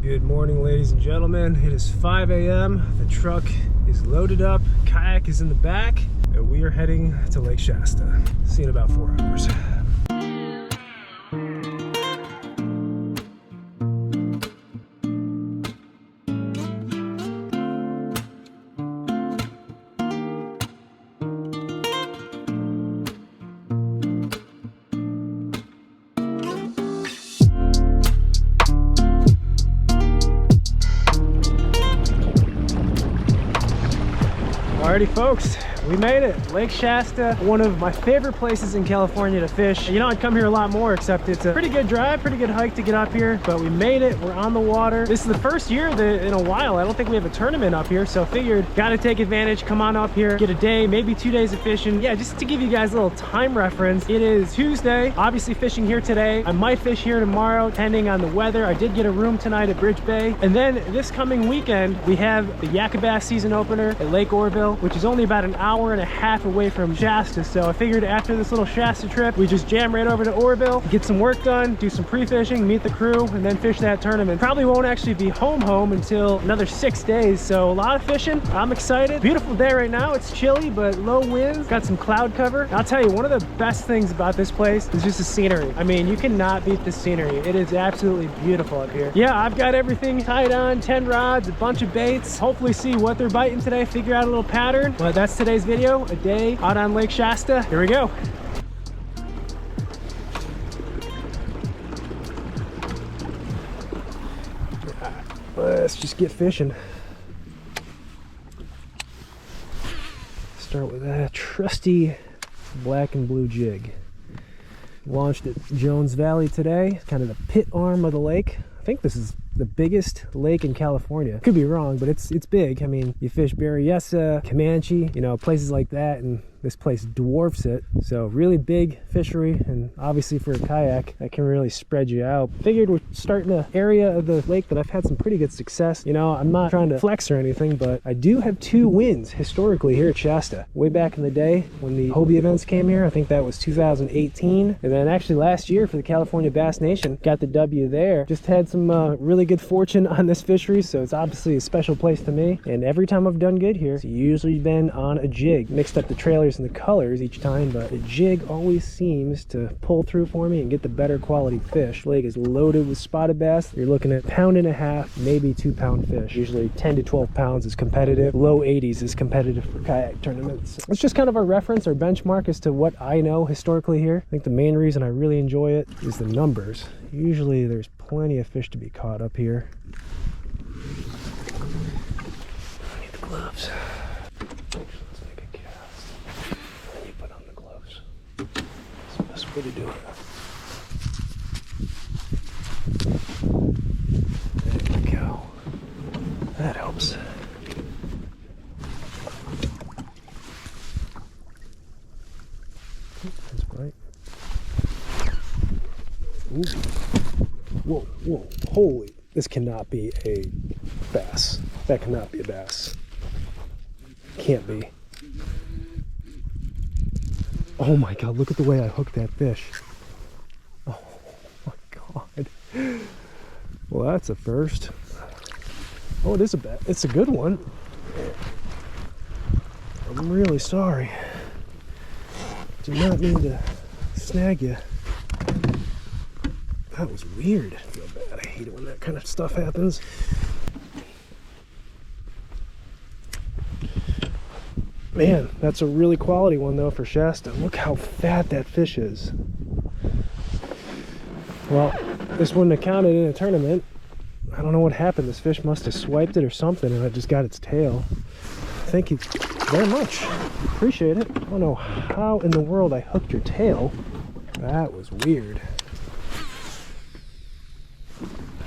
Good morning, ladies and gentlemen. It is 5 a.m. The truck is loaded up, kayak is in the back, and we are heading to Lake Shasta. See you in about 4 hours. Alrighty folks, we made it. Lake Shasta, one of my favorite places in California to fish. You know, I'd come here a lot more, except it's a pretty good drive, pretty good hike to get up here, but we made it. We're on the water. This is the first year that in a while, I don't think we have a tournament up here, so figured, gotta take advantage, come on up here, get a day, maybe 2 days of fishing. Yeah, just to give you guys a little time reference, it is Tuesday, obviously fishing here today. I might fish here tomorrow, depending on the weather. I did get a room tonight at Bridge Bay. And then this coming weekend, we have the Yakabass season opener at Lake Orville, which is only about an hour and a half away from Shasta. So I figured after this little Shasta trip, we just jam right over to Orville, get some work done, do some pre-fishing, meet the crew, and then fish that tournament. Probably won't actually be home until another 6 days. So a lot of fishing. I'm excited. Beautiful day right now. It's chilly, but low winds. Got some cloud cover. And I'll tell you, one of the best things about this place is just the scenery. I mean, you cannot beat the scenery. It is absolutely beautiful up here. Yeah, I've got everything tied on, 10 rods, a bunch of baits. Hopefully see what they're biting today, figure out a little pattern. But that's today's video, a day out on Lake Shasta. Here we go. Let's just get fishing. Start with that trusty black and blue jig. Launched at Jones Valley today, kind of the pit arm of the lake. I think this is the biggest lake in California. Could be wrong, but it's big. I mean, you fish Berryessa, Comanche, you know, places like that, and this place dwarfs it. So really big fishery, and obviously for a kayak, that can really spread you out. Figured we're starting an area of the lake that I've had some pretty good success. You know, I'm not trying to flex or anything, but I do have 2 wins historically here at Shasta. Way back in the day when the Hobie events came here, I think that was 2018. And then actually last year for the California Bass Nation, got the W there. Just had some really good fortune on this fishery, so it's obviously a special place to me. And every time I've done good here, it's usually been on a jig. Mixed up the trailers and the colors each time, but the jig always seems to pull through for me and get the better quality fish. The lake is loaded with spotted bass. You're looking at 1.5 pounds, maybe 2 pound fish. Usually 10 to 12 pounds is competitive. Low 80s is competitive for kayak tournaments. It's just kind of our reference, our benchmark as to what I know historically here. I think the main reason I really enjoy it is the numbers. Usually there's plenty of fish to be caught up here. I need the gloves. Let's make a cast. Then you put on the gloves. That's the best way to do it. There we go. That helps. That's bright. Ooh. Whoa, whoa, holy. This cannot be a bass. That cannot be a bass. Can't be. Oh my god, look at the way I hooked that fish. Oh my god. Well, that's a first. Oh, it is a bet. It's a good one. I'm really sorry. Do not mean to snag you. That was weird. I feel bad. I hate it when that kind of stuff happens. Man, that's a really quality one though for Shasta. Look how fat that fish is. Well, this wouldn't have counted in a tournament. I don't know what happened. This fish must have swiped it or something and it just got its tail. Thank you very much. Appreciate it. I don't know how in the world I hooked your tail. That was weird.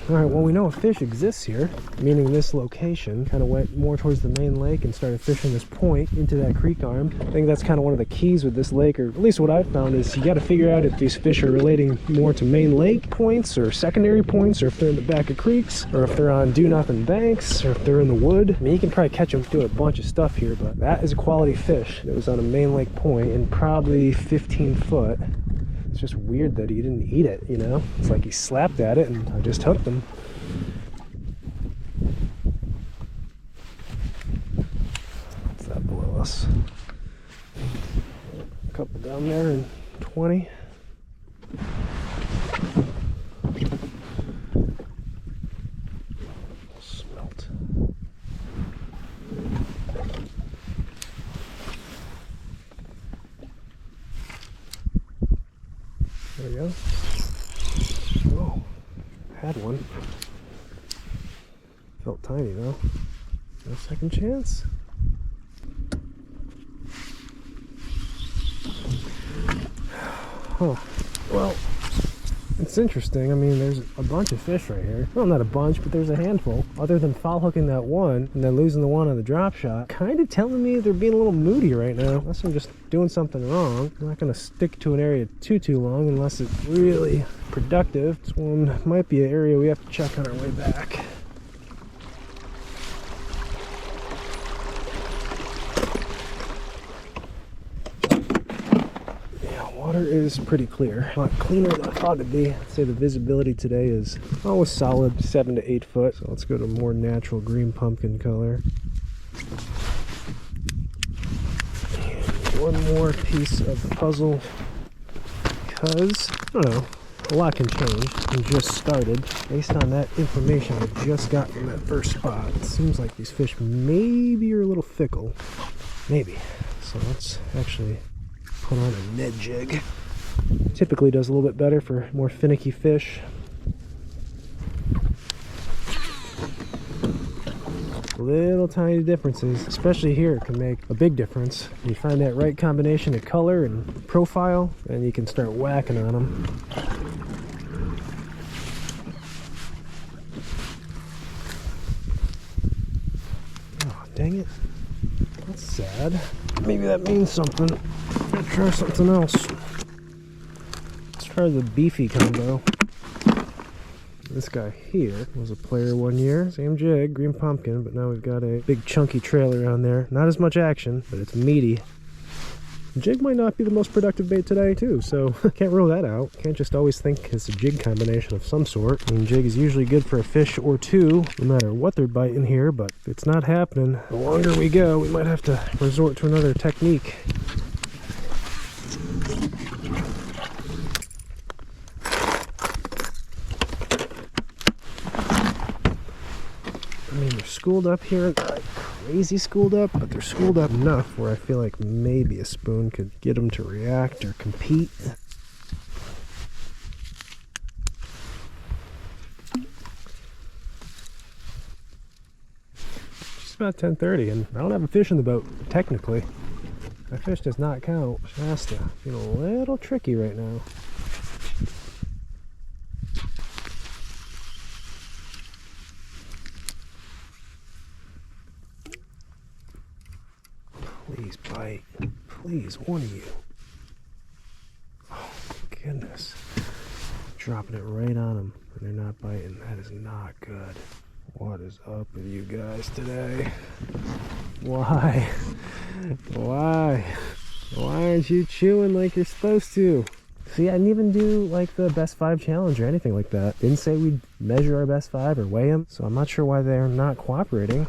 Alright, well, we know a fish exists here, meaning this location. Kind of went more towards the main lake and started fishing this point into that creek arm. I think that's kind of one of the keys with this lake, or at least what I've found, is you got to figure out if these fish are relating more to main lake points or secondary points, or if they're in the back of creeks, or if they're on do-nothing banks, or if they're in the wood. I mean, you can probably catch them doing a bunch of stuff here, but that is a quality fish. It was on a main lake point and probably 15 foot. It's just weird that he didn't eat it, you know? It's like he slapped at it and I just hooked him. ridiculous. A couple down there and 20. Smelt. There we go. Whoa, had one. Felt tiny though. No second chance. Huh. Well, it's interesting. I mean, there's a bunch of fish right here. Well, not a bunch, but there's a handful. Other than foul hooking that one and then losing the one on the drop shot, kind of telling me they're being a little moody right now. Unless I'm just doing something wrong. I'm not going to stick to an area too long unless it's really productive. This one might be an area we have to check on our way back. Water is pretty clear, a lot cleaner than I thought it'd be. I'd say the visibility today is always solid 7 to 8 foot. So let's go to a more natural green pumpkin color. And one more piece of the puzzle, because I don't know, a lot can change. We just started. Based on that information I just got from that first spot, it seems like these fish maybe are a little fickle. Maybe. So let's actually put on a Ned jig. Typically does a little bit better for more finicky fish. Little tiny differences, especially here, can make a big difference. You find that right combination of color and profile, and you can start whacking on them. Oh, dang it. That's sad. Maybe that means something. Let's try something else. Let's try the beefy combo. This guy here was a player one year. Same jig, green pumpkin, but now we've got a big chunky trailer on there. Not as much action, but it's meaty. The jig might not be the most productive bait today too, so can't rule that out. Can't just always think it's a jig combination of some sort. I mean, jig is usually good for a fish or two, no matter what they're biting here, but if it's not happening, the longer we go, we might have to resort to another technique. I mean, they're schooled up here, not crazy schooled up, but they're schooled up enough where I feel like maybe a spoon could get them to react or compete. It's about 10:30 and I don't have a fish in the boat, technically. My fish does not count. Shasta, feeling a little tricky right now. Please bite. Please, one of you. Oh, goodness. Dropping it right on them and they're not biting. That is not good. What is up with you guys today? Why? Why? Why aren't you chewing like you're supposed to? See, I didn't even do like the best 5 challenge or anything like that. Didn't say we'd measure our best 5 or weigh them, so I'm not sure why they're not cooperating.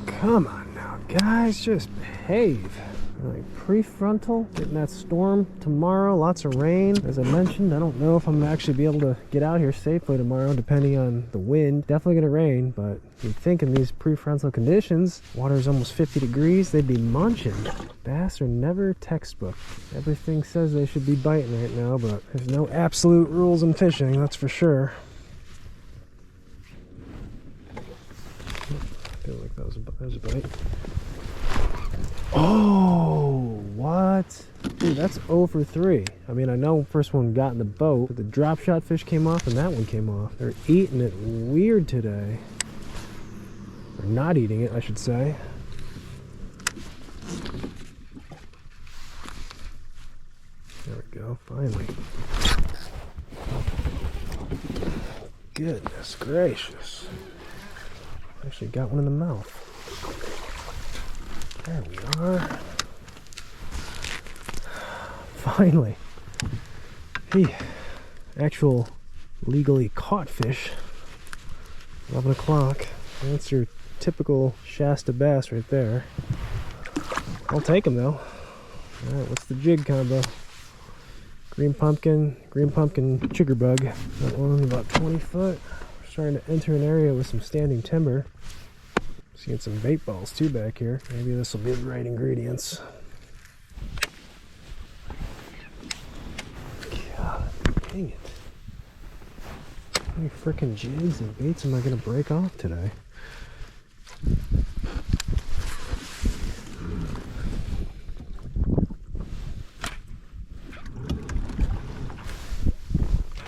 Come on now, guys, just behave. Like prefrontal, getting that storm tomorrow, lots of rain. As I mentioned, I don't know if I'm actually be able to get out here safely tomorrow, depending on the wind. Definitely gonna rain, but you'd think in these prefrontal conditions, water's almost 50 degrees, they'd be munching. Bass are never textbook. Everything says they should be biting right now, but there's no absolute rules in fishing, that's for sure. I feel like that was a bite. Oh, what? Dude, that's 0 for 3. I mean, I know first one got in the boat, but the drop shot fish came off and that one came off. They're eating it weird today. Or not eating it, I should say. There we go, finally. Goodness gracious. Actually got one in the mouth. There we are. Finally. Hey, actual legally caught fish. 11 o'clock. That's your typical Shasta bass right there. I'll take them though. Alright, what's the jig combo? Green pumpkin jiggerbug. That one about 20 foot. We're starting to enter an area with some standing timber. Seeing some bait balls too back here. Maybe this will be the right ingredients. God dang it. How many freaking jigs and baits am I going to break off today?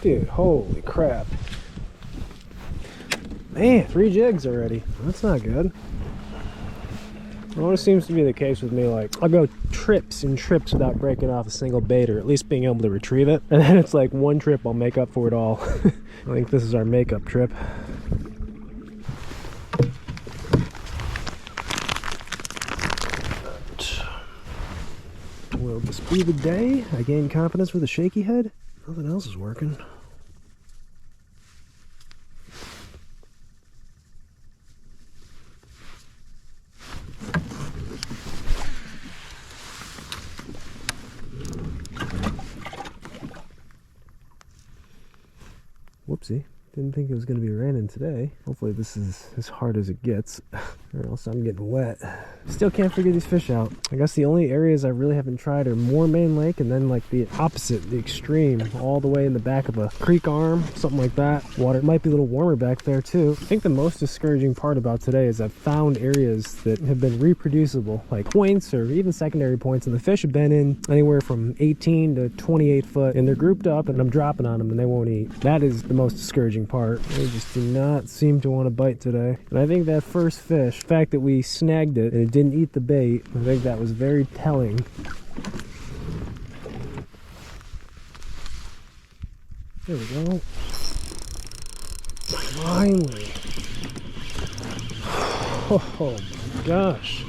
Dude, holy crap. Man, 3 jigs already. That's not good. It always seems to be the case with me, like, I'll go trips and trips without breaking off a single bait or at least being able to retrieve it. And then it's like one trip I'll make up for it all. I think this is our makeup trip. Will this be the day I gain confidence with a shaky head? Nothing else is working. Whoopsie. Didn't think it was going to be raining today. Hopefully this is as hard as it gets, or else I'm getting wet. Still can't figure these fish out. I guess the only areas I really haven't tried are more main lake, and then like the opposite, the extreme, all the way in the back of a creek arm, something like that. Water might be a little warmer back there too. I think the most discouraging part about today is I've found areas that have been reproducible, like points or even secondary points, and the fish have been in anywhere from 18 to 28 foot, and they're grouped up, and I'm dropping on them and they won't eat. That is the most discouraging part. They just do not seem to want to bite today. And I think that first fish, the fact that we snagged it and it didn't eat the bait, I think that was very telling. There we go. Finally. Oh my gosh.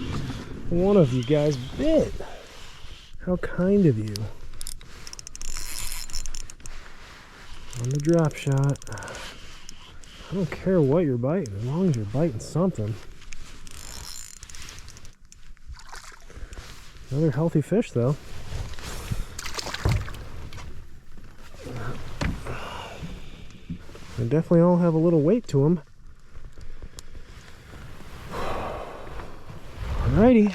One of you guys bit. How kind of you. On the drop shot. I don't care what you're biting, as long as you're biting something. Another healthy fish though. They definitely all have a little weight to them. Alrighty.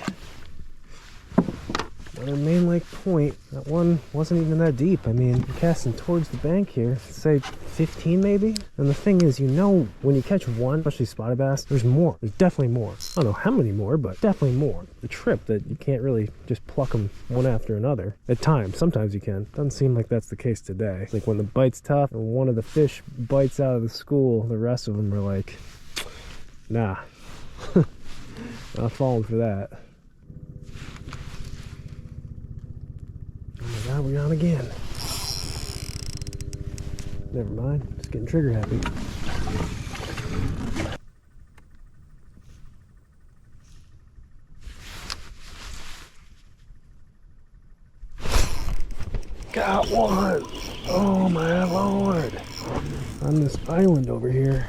Another main lake point. That one wasn't even that deep. I mean, you're casting towards the bank here, say 15 maybe. And the thing is, you know, when you catch one, especially spotted bass, there's more. There's definitely more. I don't know how many more, but definitely more. The trip that you can't really just pluck them one after another. At times, sometimes you can. Doesn't seem like that's the case today. It's like when the bite's tough and one of the fish bites out of the school, the rest of them are like, nah, not falling for that. Oh my god, we're on again. Never mind, just getting trigger happy. Got one! Oh my lord! On this island over here.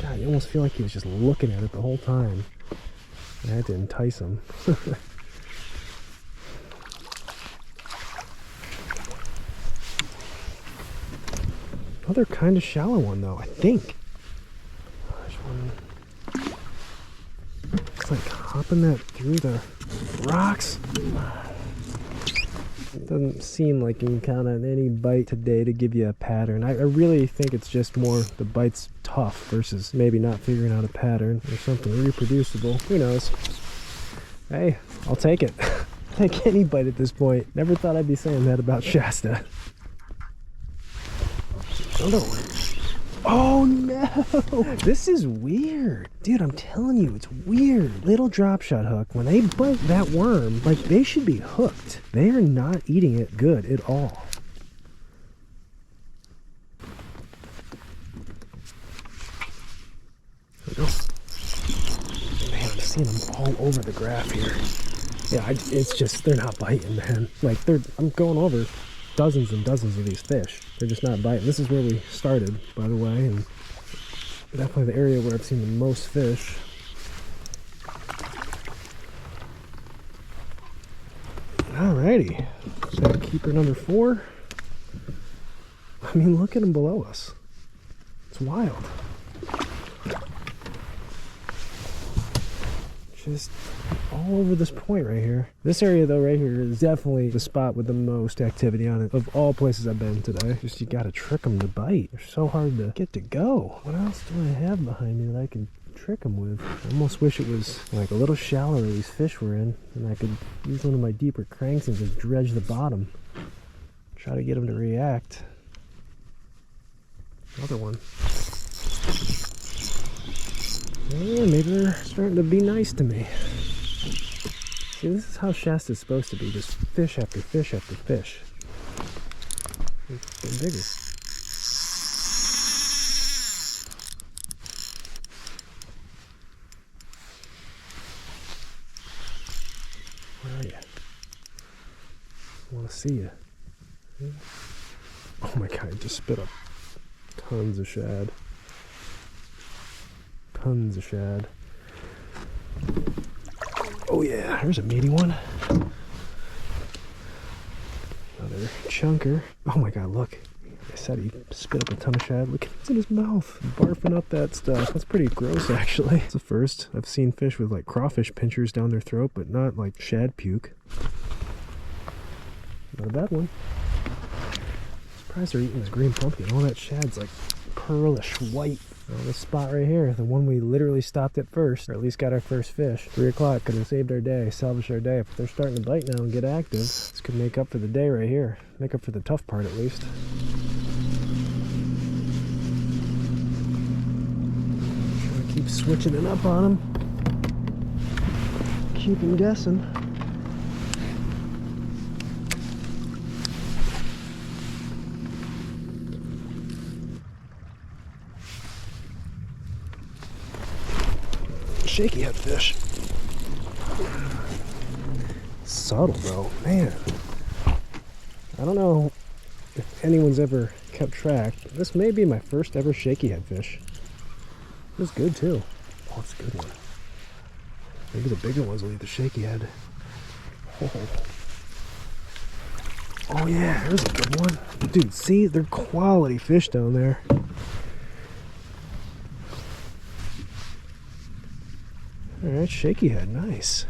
God, you almost feel like he was just looking at it the whole time. I had to entice him. Another kind of shallow one though, I think. There's one. It's like hopping that through the rocks. It doesn't seem like you can count on any bite today to give you a pattern. I really think it's just more the bite's tough versus maybe not figuring out a pattern or something reproducible. Who knows? Hey, I'll take it. Take any bite at this point. Never thought I'd be saying that about Shasta. Oh no! This is weird. Dude, I'm telling you, it's weird. Little drop shot hook, when they bite that worm, like they should be hooked. They are not eating it good at all. There we go. Man, I'm seeing them all over the graph here. Yeah, it's just, they're not biting, man. Like, I'm going over dozens and dozens of these fish. They're just not biting. This is where we started, by the way, and definitely the area where I've seen the most fish. Alrighty, so keeper number 4. I mean, look at them below us. It's wild. Just all over this point right here. This area though right here is definitely the spot with the most activity on it of all places I've been today. Just you gotta trick them to bite. They're so hard to get to go. What else do I have behind me that I can trick them with? I almost wish it was like a little shallower these fish were in, and I could use one of my deeper cranks and just dredge the bottom. Try to get them to react. Another one. Yeah, maybe they're starting to be nice to me. See, this is how Shasta's supposed to be, just fish after fish after fish. It's getting bigger. Where are you? I want to see you. Yeah. Oh my god, I just spit up tons of shad. Tons of shad. Oh yeah, there's a meaty one. Another chunker. Oh my god, look. I said he spit up a ton of shad. Look, it's in his mouth. Barfing up that stuff. That's pretty gross, actually. It's the first I've seen fish with like crawfish pinchers down their throat, but not like shad puke. Not a bad one. Surprised they're eating this green pumpkin. All that shad's like pearlish white. On this spot right here, the one we literally stopped at first, or at least got our first fish. 3 o'clock could have saved our day, salvaged our day. If they're starting to bite now and get active, this could make up for the day right here. Make up for the tough part at least. Trying to keep switching it up on them. Keep them guessing. Shaky head fish. Subtle though, man. I don't know if anyone's ever kept track. This may be my first ever shaky head fish. It was good too. Oh, it's a good one. Maybe the bigger ones will eat the shaky head. Oh yeah, there's a good one. Dude, see, they're quality fish down there. Alright, shaky head, nice.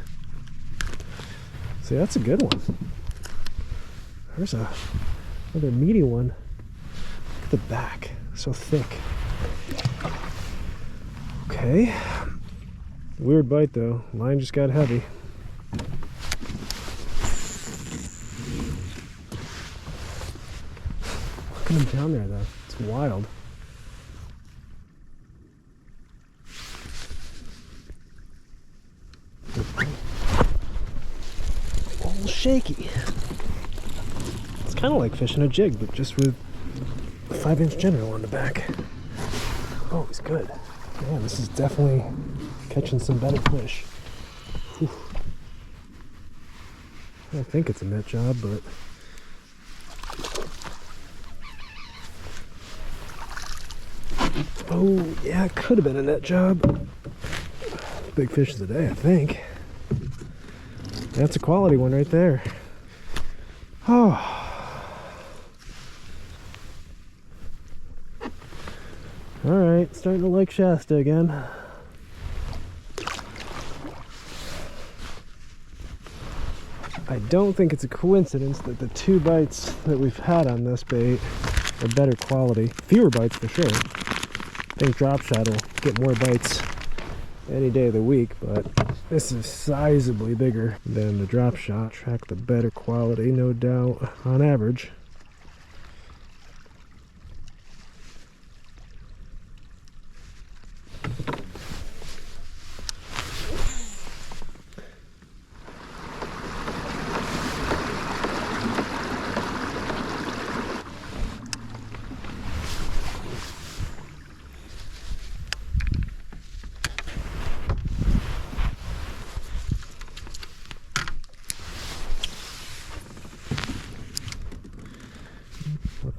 See, that's a good one. There's another meaty one. Look at the back, so thick. Okay. Weird bite though. Line just got heavy. Look at him down there though. It's wild. Oh, shaky. It's kind of like fishing a jig, but just with a 5-inch general on the back. Oh, he's good. Man, this is definitely catching some better fish. Whew. I think it's a net job, but oh yeah, it could have been a net job. Big fish of the day, I think. That's a quality one right there. Oh. Alright, starting to like Shasta again. I don't think it's a coincidence that the 2 bites that we've had on this bait are better quality. Fewer bites for sure. I think Dropshot will get more bites any day of the week, but this is sizably bigger than the Dropshot. Track the better quality, no doubt, on average.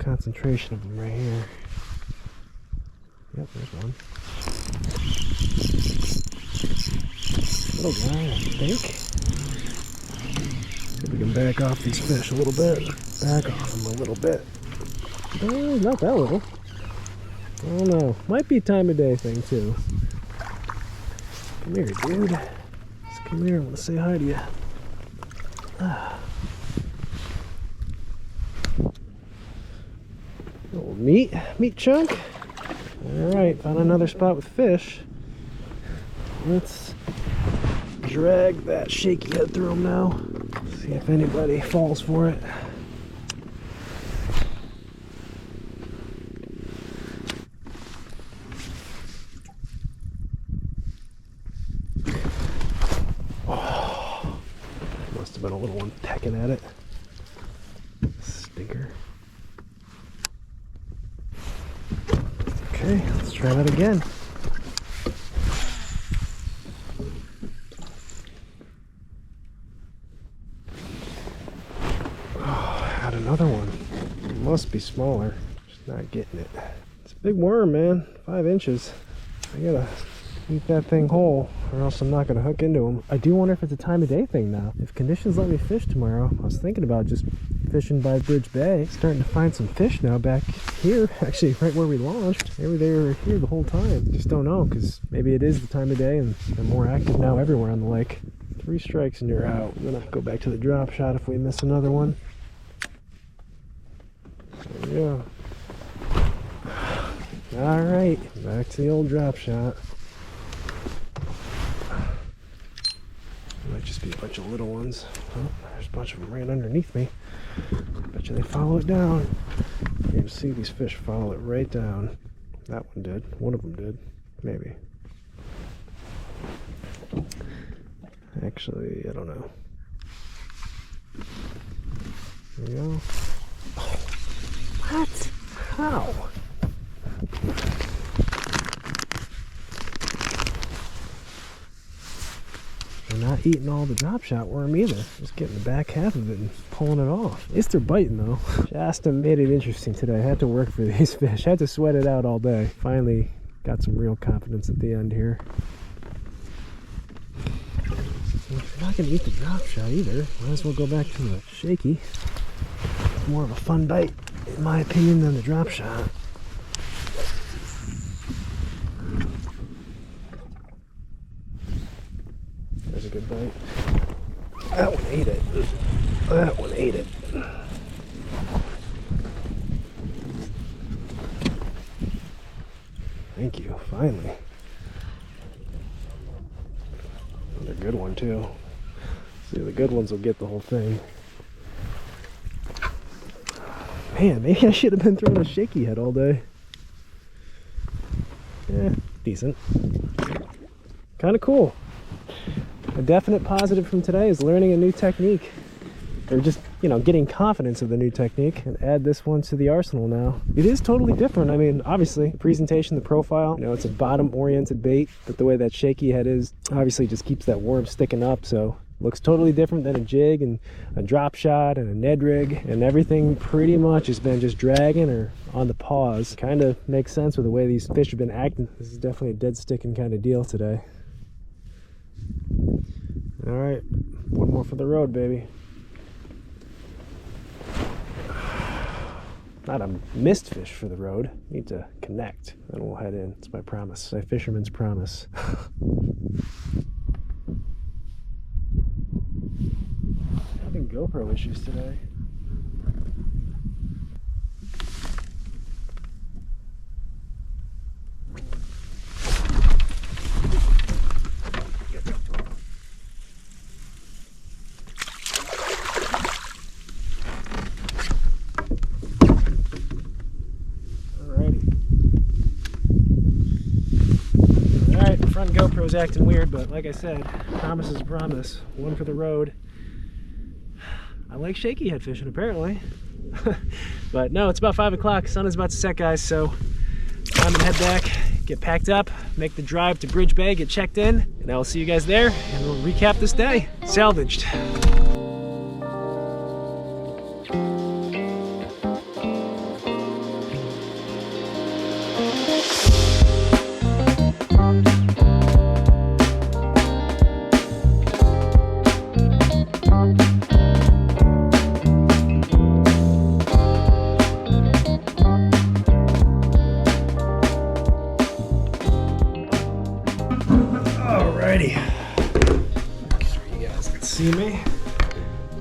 concentration of them right here. Yep, there's one. Little guy, I think. See if we can back off these fish a little bit. Back off them a little bit. Oh, not that little. I don't know. Might be a time of day thing too. Come here, dude. Just come here. I want to say hi to you. Little meat chunk. All right, found another spot with fish. Let's drag that shaky head through them now. See if anybody falls for it. Oh, must have been a little one pecking at it. Stinker. Okay, let's try that again. Another one. It must be smaller. Just not getting it. It's a big worm, man. 5 inches. I gotta keep that thing whole, or else I'm not gonna hook into him. I do wonder if it's a time of day thing now. If conditions let me fish tomorrow, I was thinking about just fishing by Bridge Bay. Starting to find some fish now back here, actually right where we launched. Maybe they were here the whole time. Just don't know, because maybe it is the time of day and they're more active now everywhere on the lake. 3 strikes and you're out. I'm gonna go back to the drop shot if we miss another one. Yeah. All right, back to the old drop shot. Might just be a bunch of little ones. Oh, there's a bunch of them right underneath me. Bet you they follow it down. You can see these fish follow it right down. That one did. One of them did. Maybe. Actually, I don't know. There we go. What? How? They're not eating all the drop shot worm either. Just getting the back half of it and pulling it off. At least they're biting though. Shasta made it interesting today. I had to work for these fish. I had to sweat it out all day. Finally got some real confidence at the end here. If you're not going to eat the drop shot either, might as well go back to the shaky. It's more of a fun bite, in my opinion, than the drop shot. There's a good bite. That one ate it. That one ate it. Thank you, finally. Another good one too. See, the good ones will get the whole thing. Man, maybe I should have been throwing a shaky head all day. Yeah, decent. Kind of cool. A definite positive from today is learning a new technique. Or just, you know, getting confidence of the new technique and add this one to the arsenal now. It is totally different. I mean, obviously, presentation, the profile, you know, it's a bottom-oriented bait, but the way that shaky head is, obviously just keeps that worm sticking up, so looks totally different than a jig and a drop shot and a Ned rig, and everything pretty much has been just dragging or on the pause. Kind of makes sense with the way these fish have been acting. This is definitely a dead sticking kind of deal today. All right, one more for the road, baby. Not a missed fish for the road. Need to connect, then we'll head in. It's my promise, my fisherman's promise. Having GoPro issues today. GoPro's acting weird, but like I said, promise is a promise. One for the road. I like shaky head fishing apparently. But no, it's about 5 o'clock. Sun is about to set, guys, so time to head back, get packed up, make the drive to Bridge Bay, get checked in, and I will see you guys there, and we'll recap this day. Salvaged.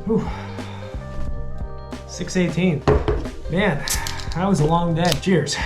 Whew. 6:18. Man, that was a long day. Cheers.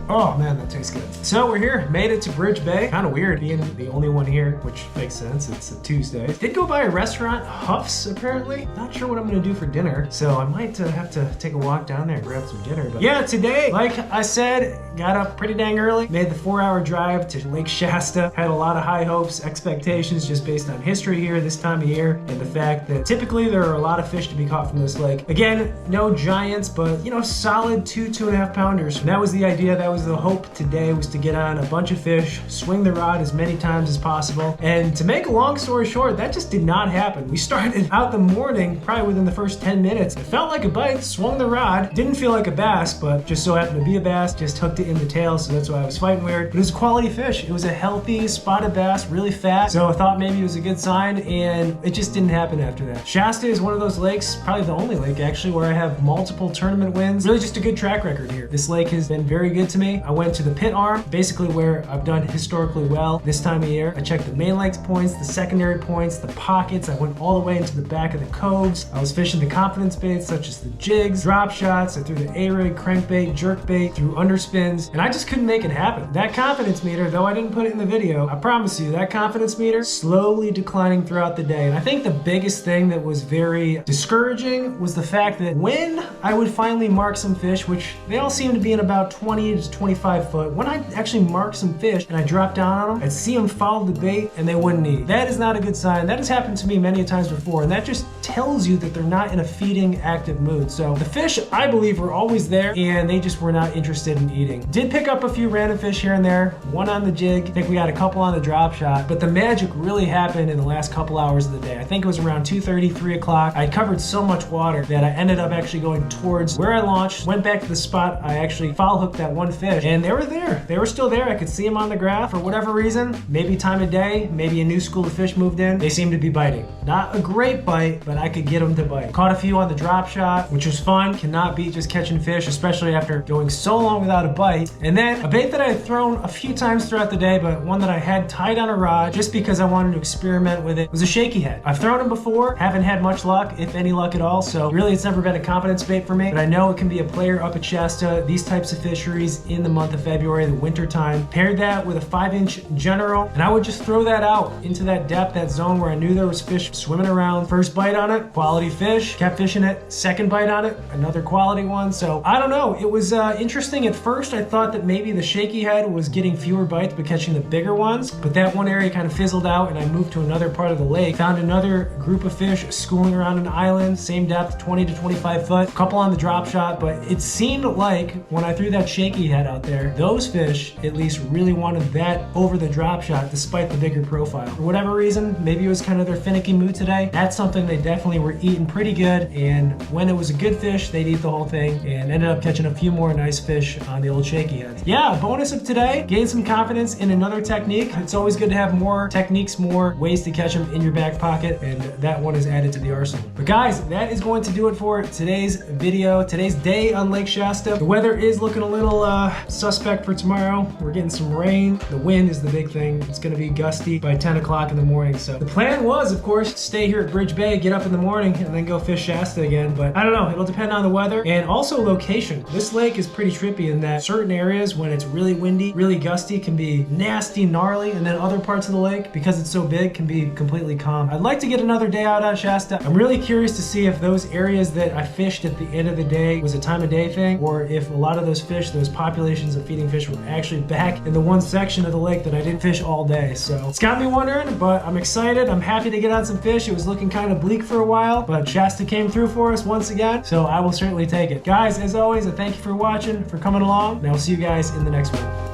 Oh man, that tastes good. So we're here, made it to Bridge Bay. Kind of weird being the only one here, which makes sense, it's a Tuesday. Did go by a restaurant, Huff's apparently. Not sure what I'm gonna do for dinner, so I might have to take a walk down there and grab some dinner. But yeah, today, like I said, got up pretty dang early, made the 4-hour drive to Lake Shasta. Had a lot of high hopes, expectations just based on history here this time of year and the fact that typically there are a lot of fish to be caught from this lake. Again, no giants, but you know, solid 2.5 pounders. And that was the idea, that was the hope today, was to get on a bunch of fish, swing the rod as many times as possible. And to make a long story short, that just did not happen. We started out the morning, probably within the first 10 minutes. It felt like a bite, swung the rod, didn't feel like a bass, but just so happened to be a bass, just hooked it in the tail, so that's why I was fighting weird. But it was a quality fish. It was a healthy spotted bass, really fat, so I thought maybe it was a good sign, and it just didn't happen after that. Shasta is one of those lakes, probably the only lake actually, where I have multiple tournament wins. Really just a good track record here. This lake has been very good to me. I went to the pit arm, basically where I've done historically well this time of year. I checked the main lakes points, the secondary points, the pockets. I went all the way into the back of the coves. I was fishing the confidence baits such as the jigs, drop shots. I threw the A-rig, crankbait, jerkbait, threw underspins, and I just couldn't make it happen. That confidence meter, though I didn't put it in the video, I promise you, that confidence meter slowly declining throughout the day. And I think the biggest thing that was very discouraging was the fact that when I would finally mark some fish, which they all seem to be in about 20 to 25 foot, when I actually mark some fish and I drop down on them, I'd see them follow the bait and they wouldn't eat. That is not a good sign. That has happened to me many times before, and that just tells you that they're not in a feeding active mood. So the fish, I believe, were always there and they just were not interested in eating. Did pick up a few random fish here and there, one on the jig. I think we got a couple on the drop shot, but the magic really happened in the last couple hours of the day. I think it was around 2:30, 3 o'clock. I covered so much water that I ended up actually going towards where I launched, went back to the spot. I actually foul hooked that one fish and they were there. They were still there. I could see them on the graph. For whatever reason, maybe time of day, maybe a new school of fish moved in, they seemed to be biting. Not a great bite, but I could get them to bite. Caught a few on the drop shot, which was fun. Cannot beat just catching fish, especially after going so long without a bite. And then a bait that I had thrown a few times throughout the day, but one that I had tied on a rod just because I wanted to experiment with it, was a shaky head. I've thrown them before, haven't had much luck, if any luck at all, so really it's never been a confidence bait for me, but I know it can be a player up at Shasta, these types of fisheries in the month of February, the winter time. Paired that with a 5-inch general, and I would just throw that out into that depth, that zone where I knew there was fish swimming around. First bite on it, quality fish, kept fishing it. Second bite on it, another quality one. So I don't know, it was interesting at first. I thought that maybe the shaky head was getting fewer bites but catching the bigger ones, but that one area kind of fizzled out and I moved to another part of the lake, found another group of fish schooling around an island, same depth, 20 to 25 foot, a couple on the drop shot, but it seemed like when I threw that shaky head out there, those fish at least really wanted that over the drop shot despite the bigger profile. For whatever reason, maybe it was kind of their finicky mood today. That's something they definitely were eating pretty good, and when it was a good fish, they'd eat the whole thing, and ended up catching a few more nice fish on the old shaky heads. Yeah, bonus of today, gained some confidence in another technique. It's always good to have more techniques, more ways to catch them in your back pocket, and that one is added to the arsenal. But guys, that is going to do it for today's video, today's day on Lake Shasta. The weather is looking a little suspect for tomorrow. We're getting some rain. The wind is the big thing. It's gonna be gusty by 10 o'clock in the morning. So the plan was, of course, to stay here at Bridge Bay, get up in the morning, and then go fish Shasta again. But I don't know, it'll depend on the weather and also location. This lake is pretty trippy in that certain areas, when it's really windy, really gusty, can be nasty, gnarly, and then other parts of the lake, because it's so big, can be completely calm. I'd like to get another day out on Shasta. I'm really curious to see if those areas that I fished at the end of the day was a time of day thing, or if a lot of those fish, those populations of feeding fish, were actually back in the one section of the lake that I didn't fish all day. So it's got me wondering, but I'm excited. I'm happy to get on some fish. It was looking kind of bleak for a while, but Shasta came through for us once again, so I will certainly take it. Guys, as always, I thank you for watching, for coming along, and I'll see you guys in the next one.